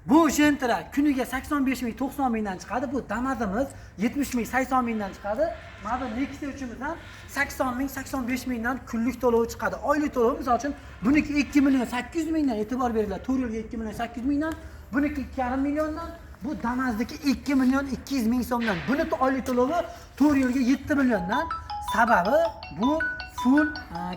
Bu Gentra kuniga 85 ming, 90 mingdan chiqadi. Bu Damazimiz 70 ming, 80 mingdan chiqadi. Mana bu Nexia uchimiz ham 80 ming, 85 mingdan kunlik to'lovi chiqadi. Oylik to'lovi misol uchun buniki 2 million 800 mingdan e'tibor beringlar. 4 yilga 2 million 800 mingdan, buniki 2,5 milliondan, bu Damazdagi 2 million 200 ming so'mdan. Buni oylik to'lovi 4 yilga 7 milliondan. Sababi bu full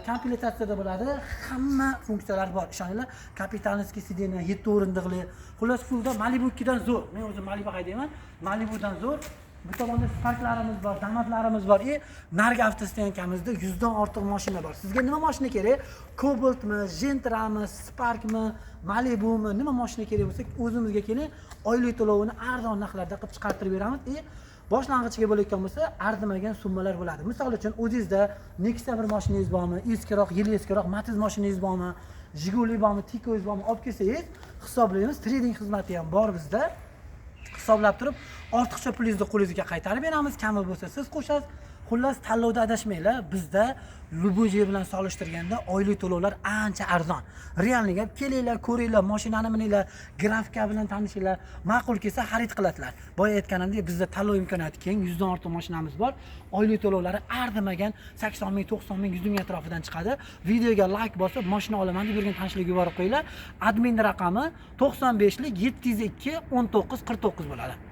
komplektatsiyada bo'ladi. Hamma funksiyalar bor. Ishoninglar, kapitalniskiy sideniya 7 o'rindiqli. Xullas fullda Malibu 2 dan zo'r. Men o'zim Malibu haydayman. Malibudan zo'r. Bu tomonda Sparklarimiz bor, Damazlarimiz bor. Nargi avtostoyankamizda 100 dan ortiq mashina bor. Sizga nima mashina kerak? Cobaltmi, Gentrami, Sparkmi, Malibumi, nima mashina kerak bo'lsa, o'zimizga keling. Oylik to'lovini arzon narxlarda qilib chiqartirib beramiz. Boshlang'ichga bo'layotgan bo'lsa, arzimagan summalar bo'ladi. Misol uchun, o'zingizda Nexia bir mashinangiz bormi, eskiroq, yil eskiroq Matiz mashinangiz bormi, Jiguli bormi, Tiko'ngiz bormi, olib kelsangiz, hisoblaymiz. Trading xizmati ham bor bizda. Hisoblab turib, ortiqcha pulingizni qo'lingizga qaytarib beramiz. Kami bo'lsa siz qo'shasiz. Xullas, tanlovda adashmanglar. Bizda Lubuji bilan solishtirganda oylik to'lovlar ancha arzon. Realni gap, kelinglar, ko'ringlar, mashinani mininglar, grafika bilan tanishinglar. Ma'qul kelsa xarid qilasizlar. Boya aytganimdek, bizda tanlov imkoniyati keng, 100 dan ortiq mashinamiz bor. Oylik to'lovlari arzimagan 80 ming, 90 ming, 100 ming atrofidan chiqadi. Videoga like bosib, mashina olaman deb bergan tanishlik yuborib qo'yinglar. Admin raqami 95lik 702 19 49 bo'ladi.